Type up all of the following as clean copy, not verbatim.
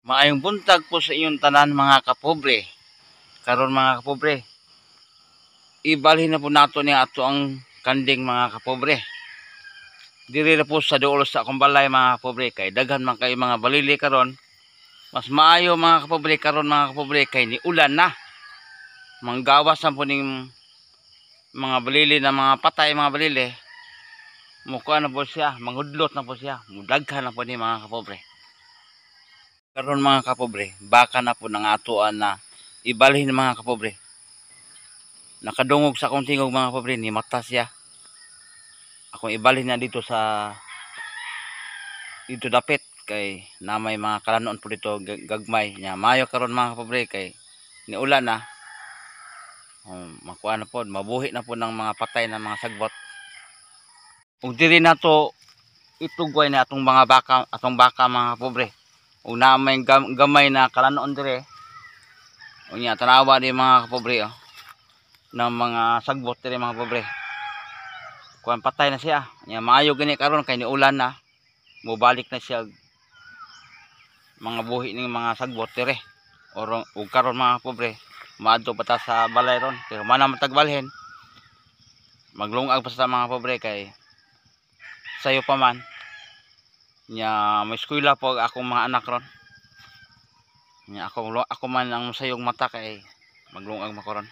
Maayong buntag po sa inyong tanan mga kapobre. Karon mga kapobre, ibalhin na po nato ni ato ang kanding mga kapobre. Diri na po sa duol sa akong balay mga kapobre, kay daghan man kay mga balili karon. Mas maayo mga kapobre karon mga kapobre kay ni ulan na. Manggawas na po ning mga balili na mga patay mga balili. Mukuha na po siya, manghudlot na po siya, mudaghan na po ni mga kapobre. Karon mga kapobre, baka na po nang atuan na ibalhin mga kapobre. Nakadungog sa akong tingog mga kapobre, ni mata siya. Akong ibalhin na dito sa dito dapit kay na may mga kalanon po dito gagmay nya. Mayo karon mga kapobre kay ni ulan na. Makuha na po, mabuhi na po ng mga patay na mga sagbot. Ug diri na to itugway na atong mga baka mga kapobre. Ug na may gamay na kalanon dire. Unya tanawa di mga kapobre ng mga sagbot dire mga kapobre. Kuan patay na siya. Nya maayo gani karon kay ni ulan na. Mobalik na siya mga buhi ning mga sagbot dire. Ug karon mga kapobre, maadto pa ta sa balay ron. Pero mana matagbalhin. Maglungag pa sa mga kapobre kay sayo pa man. Nya may eskwela po akong mga anak ron. Nya ako man ang sayong mata kay maglungag makoron.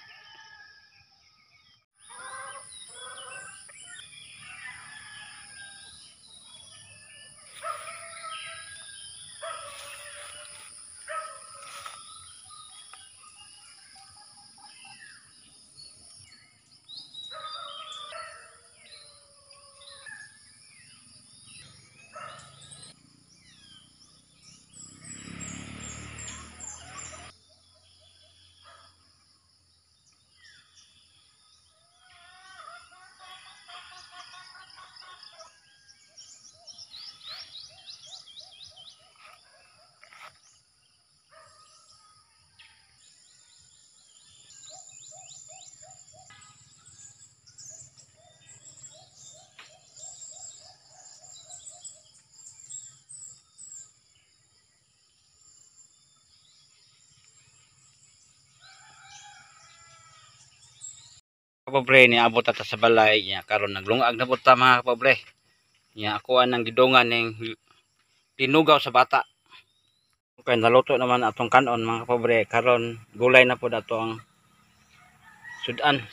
Kapobre ni abot ata sa balay nya karon naglungag na pud ta mga kapobre. Nya ako anang gidungan ning tinugaw sa bata. Kay naluto naman atong kanon mga kapobre. Karon gulay na pud ato ang sudan.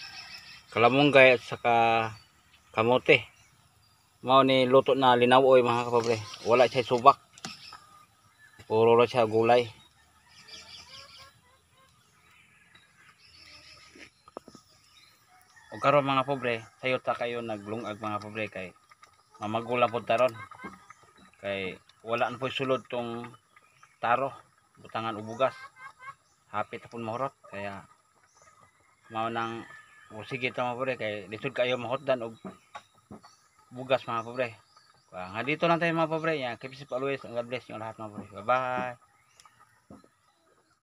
Kalamunggay at saka kamote. Mao ni luto na linawoy mga kapobre. Wala siya subak. Puro ra siya gulay. O karon mga pobre, sayo ta kayo naglungag mga pobre kay mamagula pod taron. Kay wala na po sulod tong taro, butangan ubugas. Hapit pun mahurot kaya mao nang sige ta mga pobre kay lisod kayo mahotdan og bugas mga pobre. Nga dito lang tayo mga pobre. Keep safe always. God bless you lahat mga pobre. Bye bye.